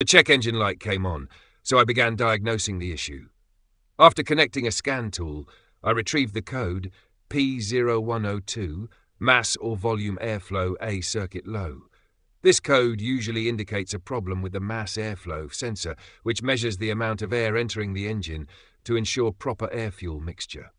The check engine light came on, so I began diagnosing the issue. After connecting a scan tool, I retrieved the code P0102, mass or volume airflow A circuit low. This code usually indicates a problem with the mass airflow sensor, which measures the amount of air entering the engine to ensure proper air-fuel mixture.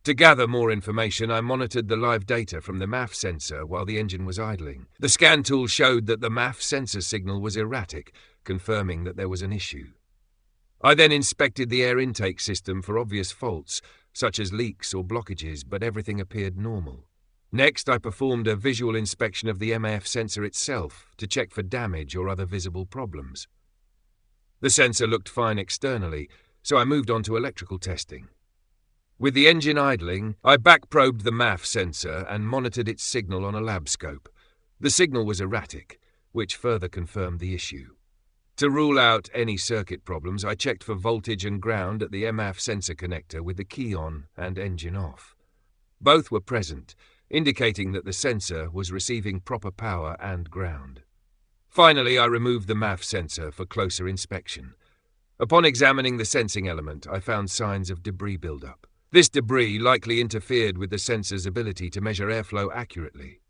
To gather more information, I monitored the live data from the MAF sensor while the engine was idling. The scan tool showed that the MAF sensor signal was erratic, confirming that there was an issue. I then inspected the air intake system for obvious faults, such as leaks or blockages, but everything appeared normal. Next, I performed a visual inspection of the MAF sensor itself to check for damage or other visible problems. The sensor looked fine externally, so I moved on to electrical testing. With the engine idling, I back-probed the MAF sensor and monitored its signal on a lab scope. The signal was erratic, which further confirmed the issue. To rule out any circuit problems, I checked for voltage and ground at the MAF sensor connector with the key on and engine off. Both were present, indicating that the sensor was receiving proper power and ground. Finally, I removed the MAF sensor for closer inspection. Upon examining the sensing element, I found signs of debris buildup. This debris likely interfered with the sensor's ability to measure airflow accurately.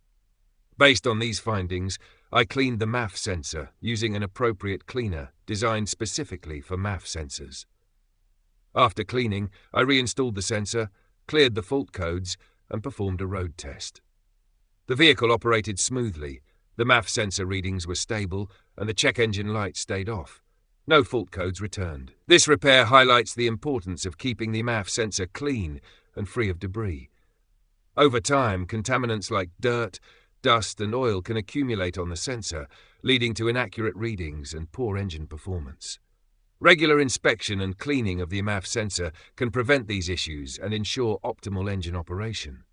Based on these findings, I cleaned the MAF sensor using an appropriate cleaner designed specifically for MAF sensors. After cleaning, I reinstalled the sensor, cleared the fault codes, and performed a road test. The vehicle operated smoothly, the MAF sensor readings were stable, and the check engine light stayed off. No fault codes returned. This repair highlights the importance of keeping the MAF sensor clean and free of debris. Over time, contaminants like dirt, dust, and oil can accumulate on the sensor, leading to inaccurate readings and poor engine performance. Regular inspection and cleaning of the MAF sensor can prevent these issues and ensure optimal engine operation.